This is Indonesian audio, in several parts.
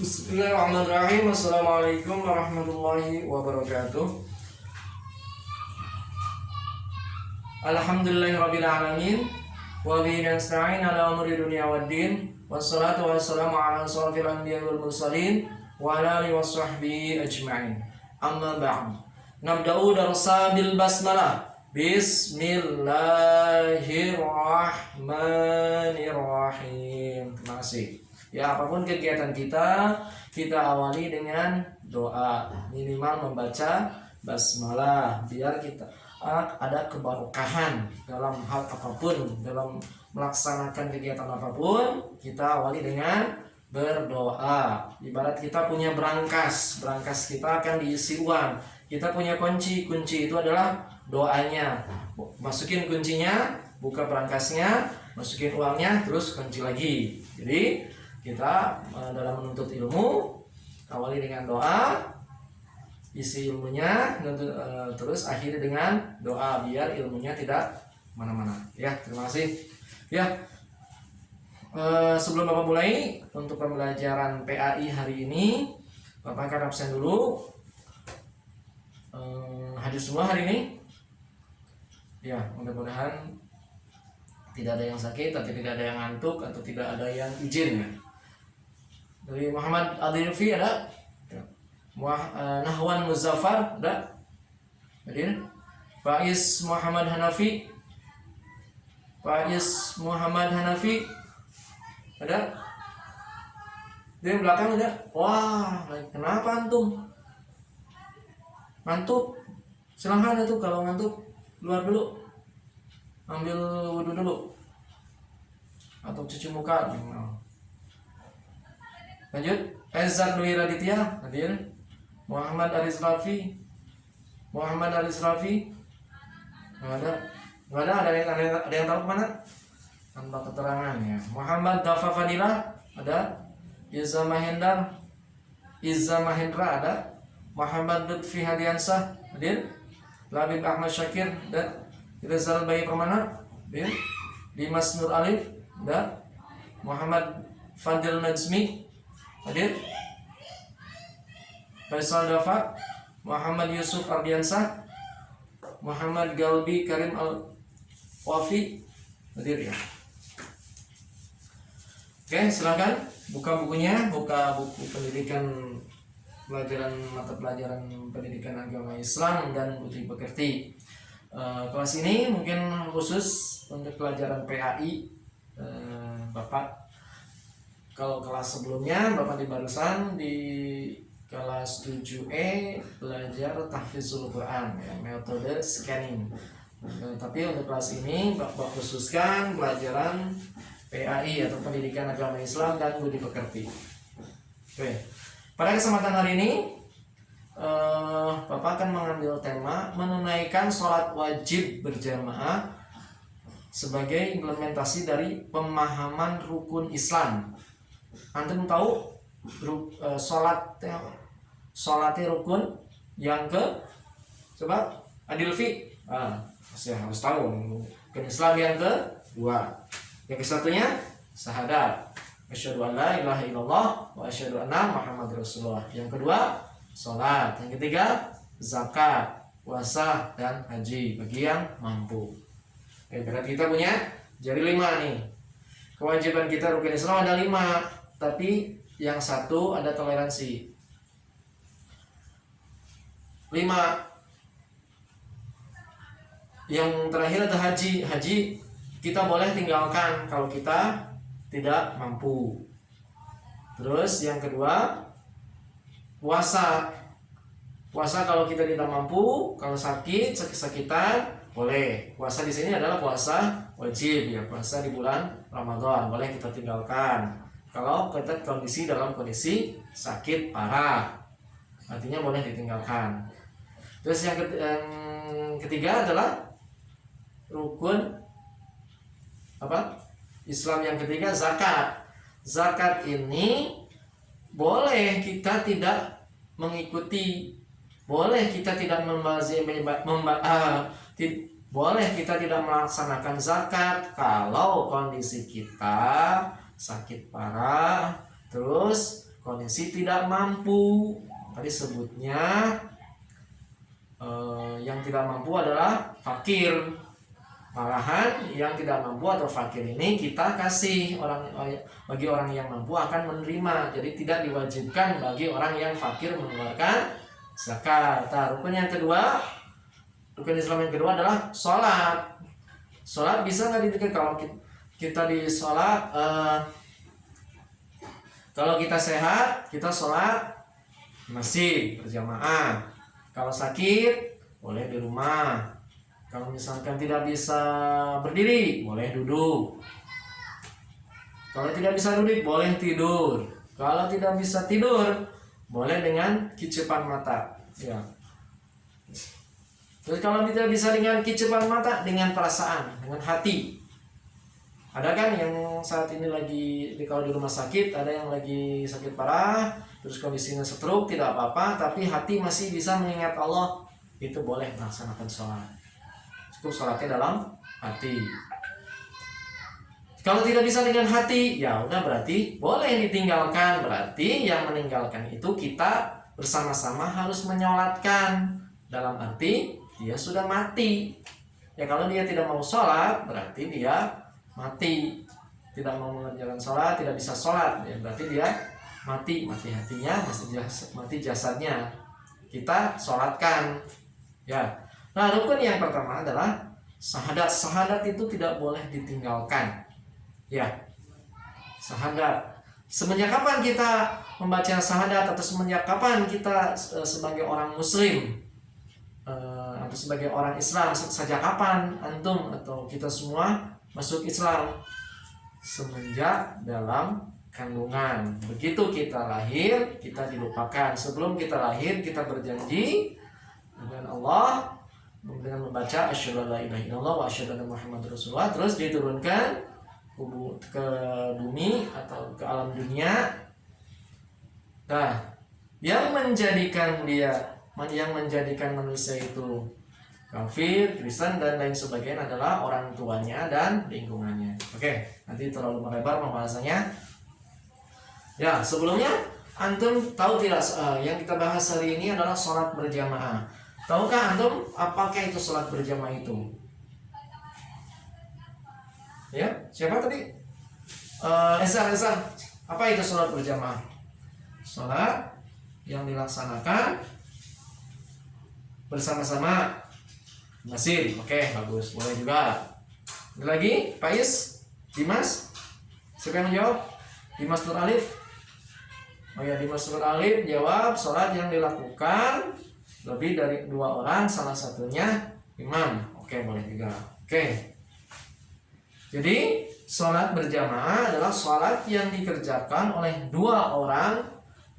Bismillahirrahmanirrahim. Assalamualaikum warahmatullahi wabarakatuh. Alhamdulillahirabbil alamin wa bihi nasta'in ala umuri dunya waddin. Wassalatu wassalamu ala asyrofil anbiya'i wal mursalin wa ala alihi washabbihi ajma'in. Amma ba'd. Nabda'u darsa bil basmalah. Bismillahirrahmanirrahim. Terima kasih. Ya, apapun kegiatan kita awali dengan doa, minimal membaca basmalah biar kita ada keberkahan dalam hal apapun, dalam melaksanakan kegiatan apapun kita awali dengan berdoa. Ibarat kita punya berangkas kita akan diisi uang. Kita punya kunci itu adalah doanya. Masukin kuncinya, buka berangkasnya, masukin uangnya, terus kunci lagi. Jadi kita dalam menuntut ilmu awali dengan doa, isi ilmunya, terus akhiri dengan doa biar ilmunya tidak mana-mana. Ya, terima kasih. Ya, sebelum Bapak mulai untuk pembelajaran PAI hari ini, Bapak akan absen dulu. Hadir semua hari ini. Ya, mudah-mudahan tidak ada yang sakit, atau tidak ada yang ngantuk, atau tidak ada yang izin. Ya. Dari Muhammad Adilfi ada, Nahwan Muzaffar ada, hadir. Faiz Muhammad Hanafi ada. Di belakang ada. Wah, kenapa antum? Ngantuk? Silahkan itu kalau ngantuk keluar dulu, ambil wudhu dulu, atau cuci muka. Lanjut, Ezar Dwi Raditya hadir. Muhammad Aris Rafi nggak ada yang tahu kemana tanpa keterangan ya. Muhammad Dafa Fadila ada. Izza Mahendra ada. Muhammad Lutfi Hadiansah hadir. Labib Ahmad Syakir dan Rizal Bayi Permana hadir. Dimas Nur Alif dan Muhammad Fadil Najmi hadir. Faisal Dafa, Muhammad Yusuf Ardiansah, Muhammad Galbi Karim Al-Wafi hadir ya. Oke, silakan buka bukunya, buka buku pendidikan mata pelajaran pendidikan agama Islam dan Budi Pekerti. Kelas ini mungkin khusus untuk pelajaran PAI. Bapak kalau kelas sebelumnya Bapak di barusan di kelas 7E belajar tahfizul Quran ya, metode scanning. Tapi untuk kelas ini Bapak khususkan pelajaran PAI atau pendidikan agama Islam dan Budi Pekerti. Oke. Pada kesempatan hari ini Bapak akan mengambil tema menunaikan sholat wajib berjamaah sebagai implementasi dari pemahaman rukun Islam. Antum tahu sholatnya rukun yang ke coba Adilfi saya harus tahu rukun Islam yang kedua. Yang kesatunya syahadat asyhadu an la ilaha illallah wa asyhadu anna Muhammadar Rasulullah. Yang kedua salat. Yang ketiga zakat, puasa dan haji bagi yang mampu. Berarti kita punya jadi 5 nih. Kewajiban kita rukun Islam ada 5. Tapi yang satu ada toleransi 5. Yang terakhir ada haji. Haji kita boleh tinggalkan kalau kita tidak mampu. Terus yang kedua puasa. Puasa kalau kita tidak mampu, kalau sakitan boleh. Puasa di sini adalah puasa wajib ya, puasa di bulan Ramadan boleh kita tinggalkan. Kalau kita dalam kondisi sakit parah, artinya boleh ditinggalkan. Terus yang ketiga adalah rukun Islam yang ketiga zakat. Zakat ini boleh kita tidak mengikuti, boleh kita tidak boleh kita tidak melaksanakan zakat kalau kondisi kita sakit parah, terus kondisi tidak mampu. Tadi sebutnya yang tidak mampu adalah fakir. Malahan yang tidak mampu atau fakir ini kita kasih bagi orang yang mampu akan menerima. Jadi tidak diwajibkan bagi orang yang fakir mengeluarkan zakat. Nah, rukun Islam yang kedua adalah sholat. Sholat bisa nggak dipikir kalau kita di sholat, kalau kita sehat kita sholat masih berjamaah. Kalau sakit boleh di rumah. Kalau misalkan tidak bisa berdiri, boleh duduk. Kalau tidak bisa duduk, boleh tidur. Kalau tidak bisa tidur, boleh dengan kicipan mata. Ya. Terus kalau tidak bisa dengan kicipan mata, dengan perasaan, dengan hati. Ada kan yang saat ini kalau di rumah sakit, ada yang lagi sakit parah, terus kondisinya stroke, tidak apa-apa, tapi hati masih bisa mengingat Allah, itu boleh melaksanakan sholat. Cukup sholatnya dalam hati. Kalau tidak bisa dengan hati, ya udah berarti boleh ditinggalkan. Berarti yang meninggalkan itu kita bersama-sama harus menyolatkan. Dalam arti dia sudah mati. Ya kalau dia tidak mau sholat, berarti dia mati. Tidak mau mengerjakan sholat, tidak bisa sholat, ya berarti dia mati hatinya, mati jasadnya. Kita sholatkan. Ya. Nah, rukun yang pertama adalah syahadat. Syahadat itu tidak boleh ditinggalkan. Ya. Syahadat. Semenjak kapan kita membaca syahadat, atau semenjak kapan kita sebagai orang muslim atau sebagai orang Islam, sejak kapan antum atau kita semua masuk Islam? Semenjak dalam kandungan. Begitu kita lahir, kita dilupakan. Sebelum kita lahir, kita berjanji dengan Allah dengan membaca asyhadu alla ilaha illallah wa asyhadu anna muhammadar rasulullah, terus diturunkan ke bumi atau ke alam dunia. Nah, yang menjadikan manusia itu kafir, Kristen dan lain sebagainya adalah orang tuanya dan lingkungannya. Oke, nanti terlalu melebar pembahasannya. Ya, sebelumnya antum tahu tidak yang kita bahas hari ini adalah sholat berjamaah. Tahukah antum apakah itu sholat berjamaah itu? Ya, siapa tadi? Ezan. Apa itu sholat berjamaah? Sholat yang dilaksanakan bersama-sama masjid. Oke, bagus. Boleh juga. Ada lagi, Pais, Dimas. Siapa yang menjawab? Dimas Nur Alif. Oh ya, Dimas Nur Alif jawab sholat yang dilakukan lebih dari 2 orang, salah satunya imam. Oke, boleh juga. Oke. Jadi sholat berjamaah adalah sholat yang dikerjakan oleh 2 orang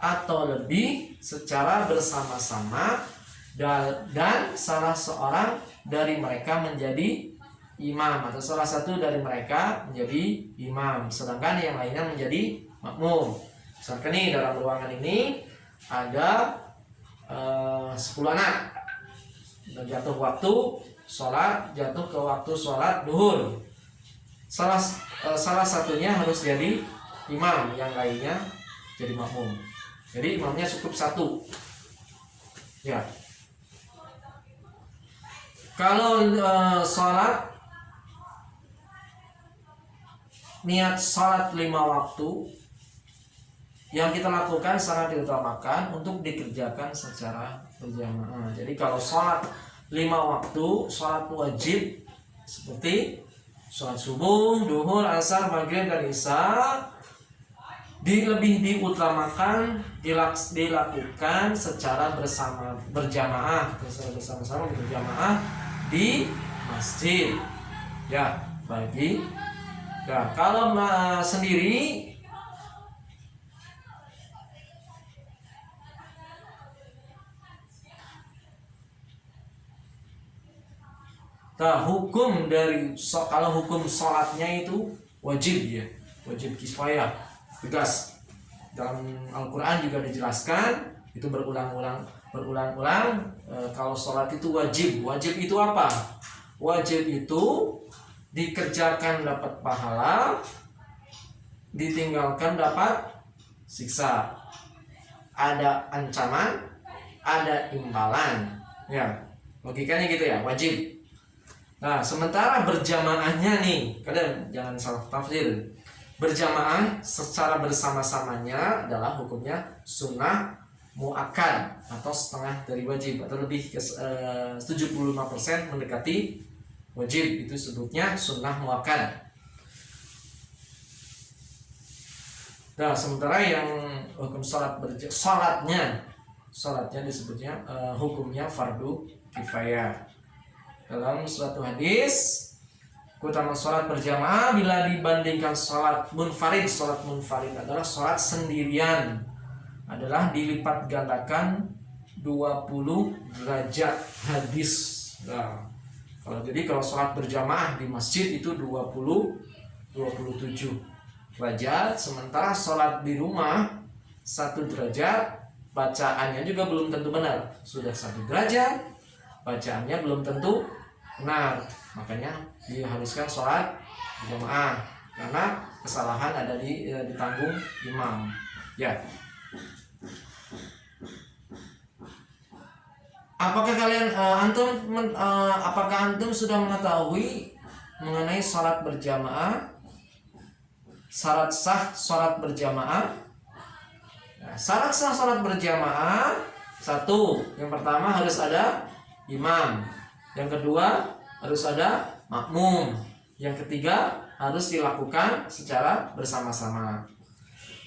atau lebih secara bersama-sama, dan salah seorang dari mereka menjadi imam, atau salah satu dari mereka menjadi imam, sedangkan yang lainnya menjadi makmum. Misalkan nih, dalam ruangan ini ada 10 anak, dan jatuh waktu ke waktu sholat duhur. Salah satunya harus jadi imam, yang lainnya jadi makmum. Jadi imamnya cukup 1. Ya. Kalau sholat, niat sholat 5 waktu yang kita lakukan sangat diutamakan untuk dikerjakan secara berjamaah. Jadi kalau sholat 5 waktu, sholat wajib seperti sholat subuh, duhur, asar, maghrib, dan isya, lebih diutamakan dilakukan secara berjamaah di masjid. Ya, kalau sendiri, hukum kalau hukum sholatnya itu wajib, ya, wajib kifayah, tegas. Dalam Al-Quran juga dijelaskan, itu berulang-ulang. Kalau sholat itu wajib. Wajib itu apa? Wajib itu dikerjakan dapat pahala, ditinggalkan dapat siksa, ada ancaman, ada imbalan. Ya, logikanya gitu ya, wajib. Nah, sementara berjamaahnya nih, kalian jangan salah tafsir. Berjamaah secara bersama-samanya adalah hukumnya sunnah muakkad atau setengah dari wajib, atau lebih ke 75% mendekati wajib, itu sebutnya sunnah muakkad. Nah, sementara yang hukum salatnya disebutnya hukumnya fardu kifayah. Dalam suatu hadis, keutamaan sholat berjamaah bila dibandingkan sholat munfarid adalah sholat sendirian adalah dilipat gandakan 20 derajat hadis. Nah, kalau sholat berjamaah di masjid itu 27 derajat, sementara sholat di rumah 1 derajat, bacaannya juga belum tentu benar. Sudah 1 derajat, bacaannya belum tentu benar, makanya diharuskan sholat berjamaah karena kesalahan ada ditanggung imam. Ya. Apakah kalian apakah antum sudah mengetahui mengenai sholat berjamaah, syarat sah sholat berjamaah? Nah, syarat sah sholat berjamaah, satu, yang pertama harus ada imam. Yang kedua harus ada makmum. Yang ketiga harus dilakukan secara bersama-sama.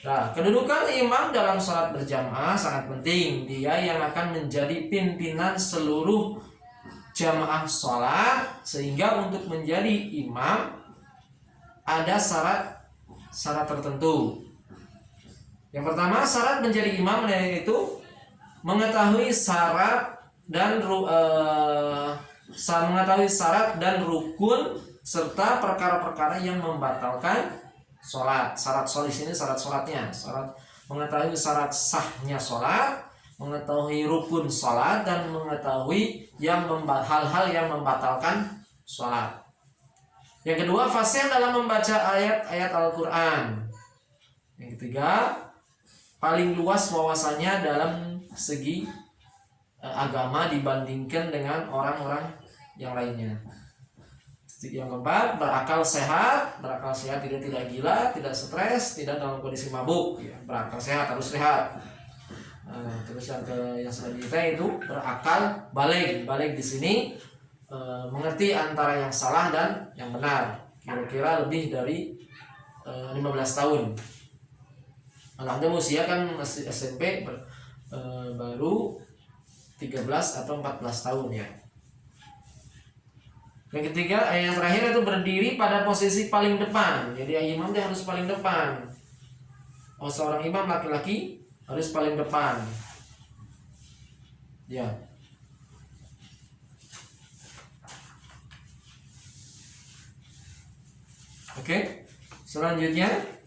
Nah, kedudukan imam dalam sholat berjamaah sangat penting. Dia yang akan menjadi pimpinan seluruh jamaah sholat, sehingga untuk menjadi imam ada syarat tertentu. Yang pertama, syarat menjadi imam yaitu mengetahui syarat dan rukun serta perkara-perkara yang membatalkan sholat. Syarat sholat ini syarat sholatnya, mengetahui syarat sahnya sholat, mengetahui rukun sholat, dan mengetahui hal-hal yang membatalkan sholat. Yang kedua, fasih dalam membaca ayat-ayat Al-Quran. Yang ketiga, paling luas wawasannya dalam segi agama dibandingkan dengan orang-orang yang lainnya. Yang keempat, berakal sehat tidak gila, tidak stres, tidak dalam kondisi mabuk. Ya, berakal sehat, harus sehat. Terus yang selanjutnya itu berakal balik di sini mengerti antara yang salah dan yang benar. Kira-kira lebih dari 15 tahun. Alhamdulillah usia kan masih SMP, baru 13 atau 14 tahun ya. Yang ketiga, yang terakhir itu berdiri pada posisi paling depan. Jadi imam dia harus paling depan. Seorang imam laki-laki harus paling depan. Ya. Oke. Selanjutnya,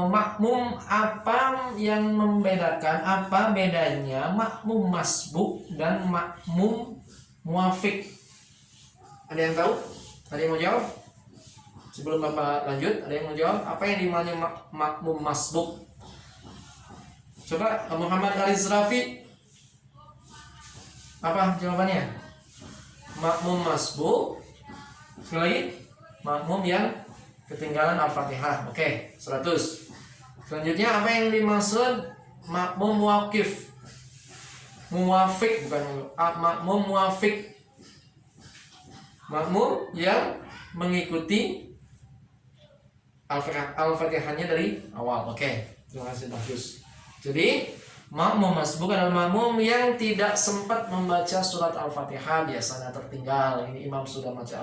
makmum, apa yang membedakan, apa bedanya makmum masbuk dan makmum muafik? Ada yang tahu? Ada yang mau jawab? Sebelum Bapak lanjut, ada yang mau jawab? Apa yang dimaksud makmum masbuk? Coba Muhammad Aris Rafi, apa jawabannya? Makmum masbuk, sekali lagi, makmum yang ketinggalan Al-Fatihah. Oke, 100. Selanjutnya, apa yang dimaksud makmum muwakif? Muwafik, bukan makmum muwafik. Makmum yang mengikuti Al-Fatihahnya dari awal. Oke, terima kasih bagus. Jadi, makmum masbuk adalah makmum yang tidak sempat membaca surat Al-Fatihah, biasanya tertinggal. Ini imam sudah baca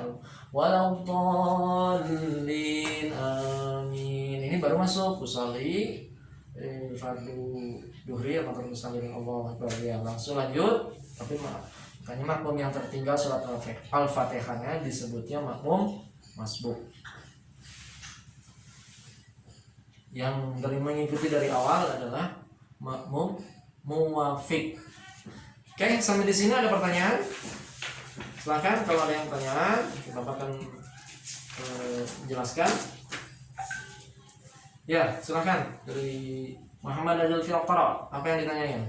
waladdallin amin. Ini baru masuk usolli fardu duhri atau musallim Allah Akbar, ya langsung lanjut. Tapi makanya makmum yang tertinggal surat Al-Fatihahnya disebutnya makmum masbuk. Yang mengikuti dari awal adalah makmum muwafik. Oke, sampai di sini ada pertanyaan? Silakan kalau ada yang pertanyaan, kita akan jelaskan. Ya, silakan dari Muhammad Adil Fiqra, apa yang ditanyain?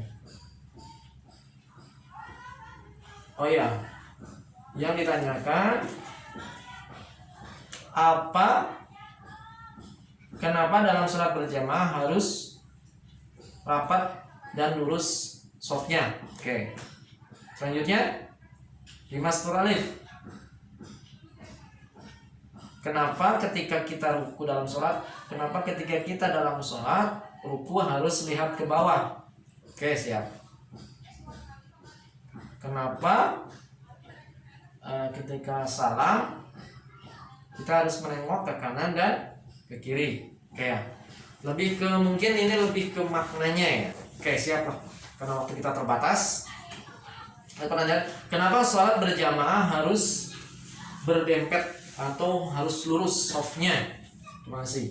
Oh iya, yang ditanyakan apa kenapa dalam sholat berjamaah harus rapat dan lurus softnya? Oke. Selanjutnya Dimas Turalif. Kenapa ketika kita ruku dalam sholat, kenapa ketika kita dalam sholat ruku harus lihat ke bawah? Oke, siap. Kenapa ketika salam kita harus menengok ke kanan dan ke kiri? Oke ya. Lebih ke mungkin ini lebih ke maknanya ya. Oke, siap lah. Karena waktu kita terbatas. Kenapa sholat berjamaah harus berdempet atau harus lurus softnya? Terima kasih.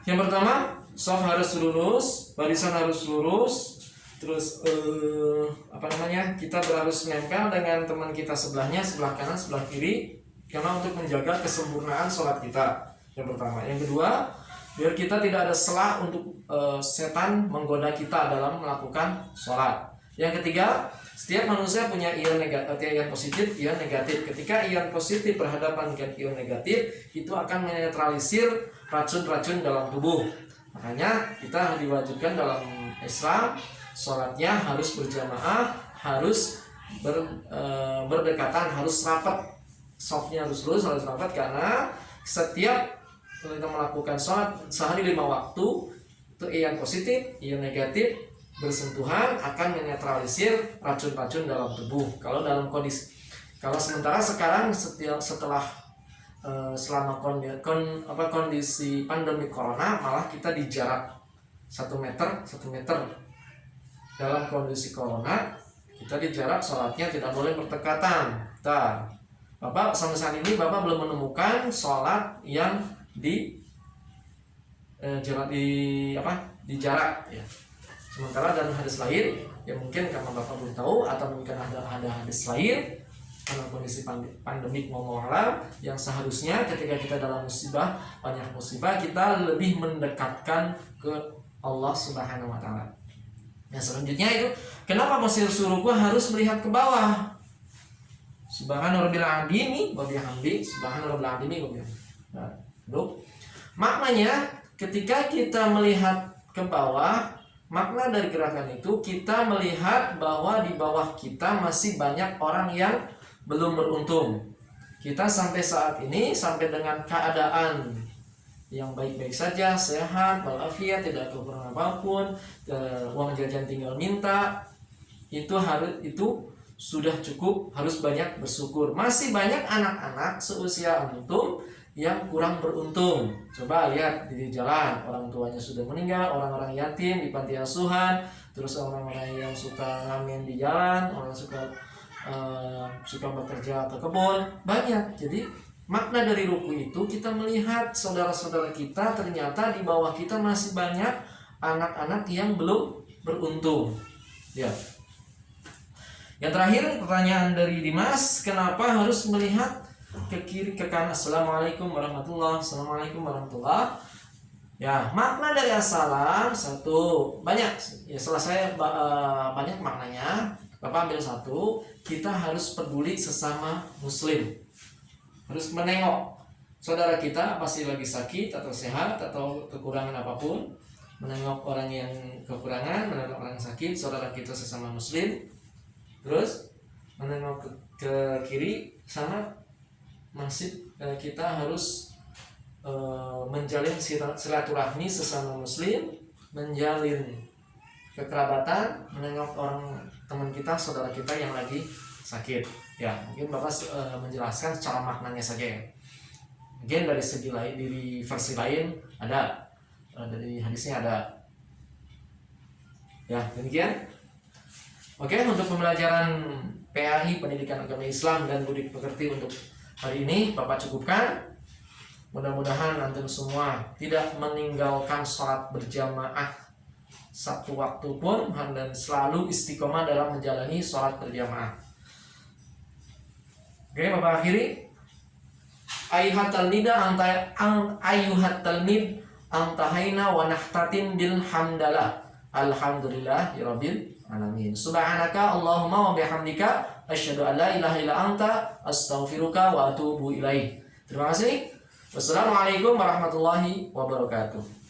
Yang pertama, soft harus lurus, barisan harus lurus. Terus kita harus nempel dengan teman kita sebelahnya, sebelah kanan, sebelah kiri, karena untuk menjaga kesempurnaan sholat kita. Yang pertama. Yang kedua, biar kita tidak ada celah untuk setan menggoda kita dalam melakukan sholat. Yang ketiga, setiap manusia punya ion positif, ion negatif. Ketika ion positif berhadapan dengan ion negatif, itu akan menetralisir racun-racun dalam tubuh. Makanya kita diwajibkan dalam Islam, sholatnya harus berjamaah, harus berdekatan, harus rapat. Softnya harus lurus, harus rapat, karena setiap kita melakukan sholat sehari 5 waktu, itu ion positif, ion negatif bersentuhan akan menetralisir racun-racun dalam tubuh. Kalau sementara sekarang setelah selama kondisi pandemi corona, malah kita dijarak 1 meter dalam kondisi corona, kita dijarak, sholatnya tidak boleh berdekatan. Bapak sampai saat ini Bapak belum menemukan sholat yang di jarak ya. Sementara dalam hadis lain, ya mungkin karena Bapak belum tahu atau mungkin ada hadis lain, karena kondisi pandemik alam, yang seharusnya ketika kita dalam banyak musibah, kita lebih mendekatkan ke Allah Subhanahu wa taala. Yang selanjutnya itu, kenapa posisi ruku harus melihat ke bawah? Subhanarabbil azim wa bihamdi, subhanarabbil azim wa bihamdi. Nah, maknanya ketika kita melihat ke bawah, makna dari gerakan itu kita melihat bahwa di bawah kita masih banyak orang yang belum beruntung. Kita sampai saat ini sampai dengan keadaan yang baik-baik saja, sehat, walafiat, tidak kekurangan apapun, uang jajan tinggal minta, itu sudah cukup, harus banyak bersyukur. Masih banyak anak-anak seusia antum yang kurang beruntung. Coba lihat di jalan, orang tuanya sudah meninggal, orang-orang yatim di panti asuhan, terus orang-orang yang suka ngamen di jalan, orang suka bekerja ke kebun, banyak. Jadi makna dari ruku itu kita melihat saudara-saudara kita, ternyata di bawah kita masih banyak anak-anak yang belum beruntung. Ya. Yang terakhir, pertanyaan dari Dimas, kenapa harus melihat ke kiri ke kanan? Assalamualaikum warahmatullahi wabarakatuh. Assalamualaikum warahmatullahi. Ya, makna dari assalam satu, banyak ya, setelah saya banyak maknanya, Bapak ambil satu. Kita harus peduli sesama muslim, harus menengok saudara kita pasti lagi sakit atau sehat atau kekurangan apapun, menengok orang yang kekurangan, menengok orang yang sakit, saudara kita sesama muslim. Terus menengok ke kiri, sama masih kita harus menjalin silaturahmi sesama muslim, menjalin kekerabatan, menengok orang teman kita, saudara kita yang lagi sakit. Ya, mungkin Bapak menjelaskan secara maknanya saja ya. Mungkin dari segi lain, dari versi lain ada, dari hadisnya ada. Ya, demikian. Oke, untuk pembelajaran PAI Pendidikan Agama Islam dan Budi Pekerti untuk hari ini Bapak cukupkan. Mudah-mudahan antum semua tidak meninggalkan sholat berjamaah satu waktu pun, dan selalu istiqomah dalam menjalani sholat berjamaah. Oke, Bapak akhiri. Ayuhat talmid antahaina wa nahtatim bil hamdalah. Alhamdulillahirabbil alamin. Subhanaka Allahumma wa bihamdika asyhadu an la ilaha illa anta astaghfiruka wa atubu ilaik. Terima kasih. Wassalamualaikum warahmatullahi wabarakatuh.